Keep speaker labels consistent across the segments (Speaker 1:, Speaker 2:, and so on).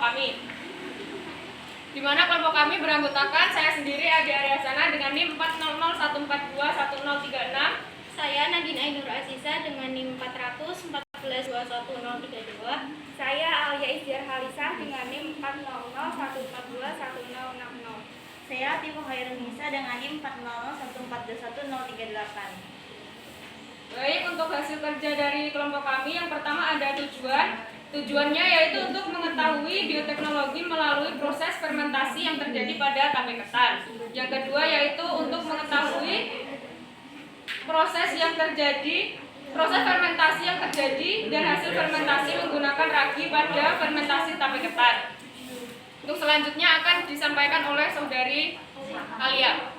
Speaker 1: kami. Di mana kelompok kami beranggotakan saya sendiri Adi Aryasana dengan NIM 400141036.
Speaker 2: Saya Nadine Ainur Aziza dengan NIM 40014211032.
Speaker 3: Saya Alia Izziar Halisah dengan NIM 40014411060.
Speaker 4: Saya Atifu Khairunisa dengan NIM 40014211038.
Speaker 1: Baik, untuk hasil kerja dari kelompok kami yang pertama ada tujuan. Tujuannya yaitu untuk mengetahui bioteknologi melalui proses fermentasi yang terjadi pada tape ketan. Yang kedua yaitu untuk mengetahui proses fermentasi yang terjadi dan hasil fermentasi menggunakan ragi pada fermentasi tape ketan. Untuk selanjutnya akan disampaikan oleh saudari Alia.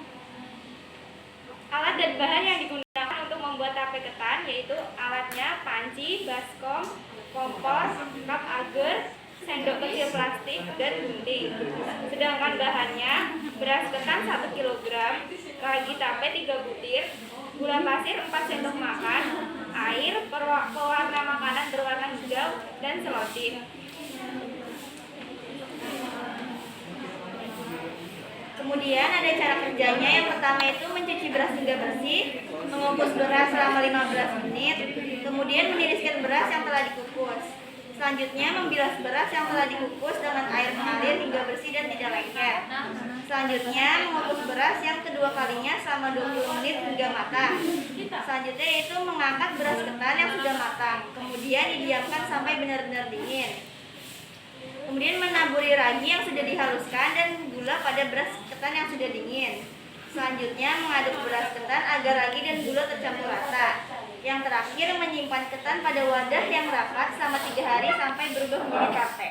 Speaker 3: Alat dan bahan yang digunakan untuk membuat tape ketan yaitu alatnya panci, baskom, kompor, kap agar, sendok kecil plastik, dan gunting. Sedangkan bahannya beras ketan 1 kg, ragi tape 3 butir, gula pasir 4 sendok makan, air, pewarna makanan berwarna hijau, dan selotip.
Speaker 4: Kemudian ada cara kerjanya. Yang pertama itu mencuci beras hingga bersih, mengukus beras selama 15 menit, kemudian meniriskan beras yang telah dikukus. Selanjutnya membilas beras yang telah dikukus dengan air mengalir hingga bersih dan tidak lengket. Selanjutnya mengukus beras yang kedua kalinya selama 20 menit hingga matang. Selanjutnya itu mengangkat beras ketan yang sudah matang, kemudian didiamkan sampai benar-benar dingin. Kemudian menaburi ragi yang sudah dihaluskan dan gula pada beras ketan yang sudah dingin. Selanjutnya mengaduk beras ketan agar ragi dan gula tercampur rata. Yang terakhir menyimpan ketan pada wadah yang rapat selama 3 hari sampai berubah menjadi tape.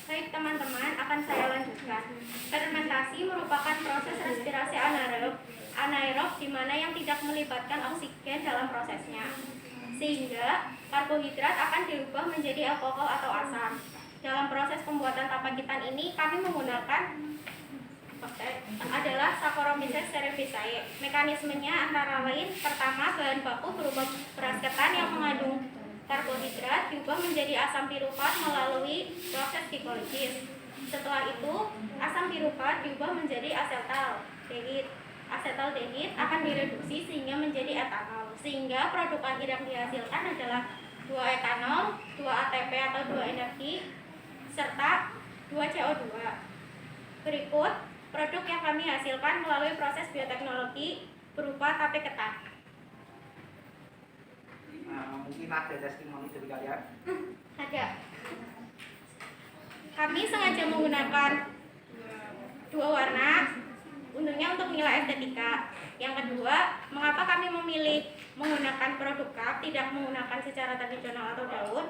Speaker 2: Baik teman-teman, akan saya lanjutkan. Fermentasi merupakan proses respirasi anaerob di mana yang tidak melibatkan oksigen dalam prosesnya. Sehingga karbohidrat akan diubah menjadi alkohol atau asam. Dalam proses pembuatan tape ketan ini kami menggunakan adalah Saccharomyces cerevisiae. Mekanismenya antara lain, pertama bahan baku berupa beras ketan yang mengandung karbohidrat diubah menjadi asam piruvat melalui proses glikolisis. Setelah itu asam piruvat diubah menjadi asetaldehid akan direduksi sehingga menjadi etanol, sehingga produk akhir yang dihasilkan adalah 2 etanol, 2 ATP atau 2 energi, serta 2 CO2. Berikut produk yang kami hasilkan melalui proses bioteknologi berupa tape ketan.
Speaker 5: Mungkin ada testimoni dari kalian?
Speaker 2: Ada. Kami sengaja menggunakan 2 warna, untungnya untuk nilai estetika. Yang kedua, mengapa kami memilih menggunakan produk cup, tidak menggunakan secara tradisional atau daun?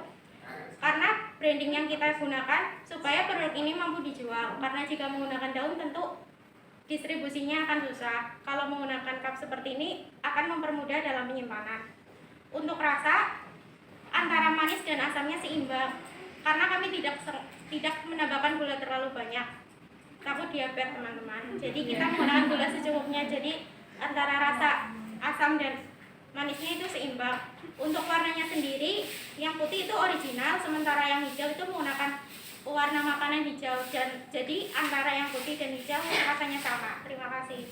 Speaker 2: Karena branding yang kita gunakan supaya produk ini mampu dijual. Karena jika menggunakan daun tentu distribusinya akan susah. Kalau menggunakan cup seperti ini akan mempermudah dalam penyimpanan. Untuk rasa, antara manis dan asamnya seimbang. Karena kami tidak menambahkan gula terlalu banyak. Takut diabetes teman-teman. Jadi kita menggunakan gula secukupnya. Jadi antara rasa asam dan manisnya itu seimbang. Untuk warnanya sendiri, yang putih itu original, sementara yang hijau itu menggunakan warna makanan hijau. Dan jadi antara yang putih dan hijau rasanya sama. Terima kasih.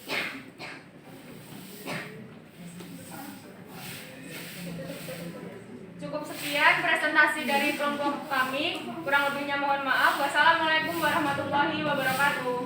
Speaker 1: Cukup sekian presentasi dari kelompok kami. Kurang lebihnya mohon maaf. Wassalamualaikum warahmatullahi wabarakatuh.